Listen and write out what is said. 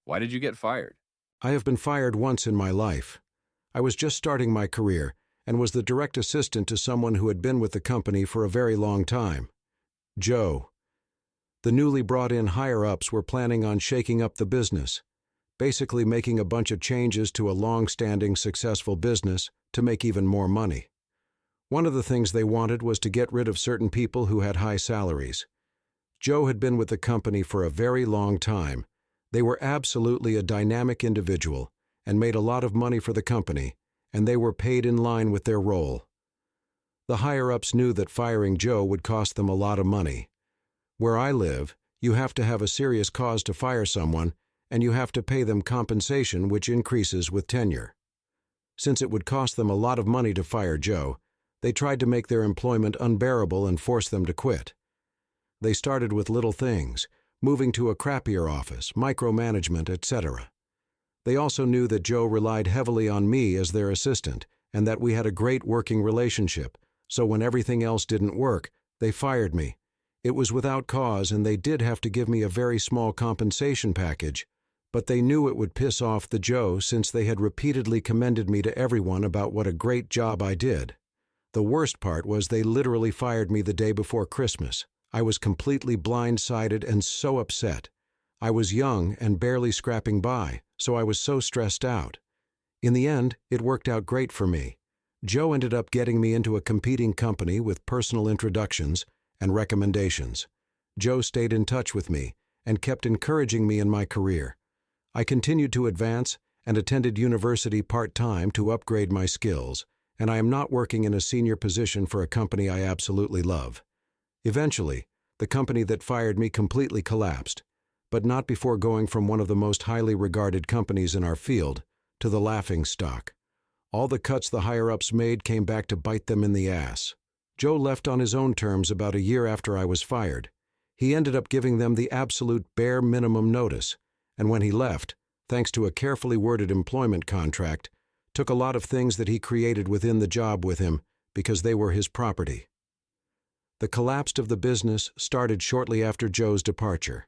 Why did you get fired? I have been fired once in my life. I was just starting my career and was the direct assistant to someone who had been with the company for a very long time. Joe. The newly brought in higher-ups were planning on shaking up the business, basically making a bunch of changes to a long-standing successful business to make even more money. One of the things they wanted was to get rid of certain people who had high salaries. Joe had been with the company for a very long time. They were absolutely a dynamic individual and made a lot of money for the company, and they were paid in line with their role. The higher-ups knew that firing Joe would cost them a lot of money. Where I live, you have to have a serious cause to fire someone, and you have to pay them compensation which increases with tenure. Since it would cost them a lot of money to fire Joe, they tried to make their employment unbearable and force them to quit. They started with little things, moving to a crappier office, micromanagement, etc. They also knew that Joe relied heavily on me as their assistant and that we had a great working relationship, so when everything else didn't work, they fired me. It was without cause and they did have to give me a very small compensation package, but they knew it would piss off the Joe since they had repeatedly commended me to everyone about what a great job I did. The worst part was they literally fired me the day before Christmas. I was completely blindsided and so upset. I was young and barely scraping by, so I was so stressed out. In the end, it worked out great for me. Joe ended up getting me into a competing company with personal introductions and recommendations. Joe stayed in touch with me and kept encouraging me in my career. I continued to advance and attended university part-time to upgrade my skills, and I am not working in a senior position for a company I absolutely love. Eventually, the company that fired me completely collapsed, but not before going from one of the most highly regarded companies in our field to the laughingstock. All the cuts the higher-ups made came back to bite them in the ass. Joe left on his own terms about a year after I was fired. He ended up giving them the absolute bare minimum notice, and when he left, thanks to a carefully worded employment contract, took a lot of things that he created within the job with him because they were his property. The collapse of the business started shortly after Joe's departure.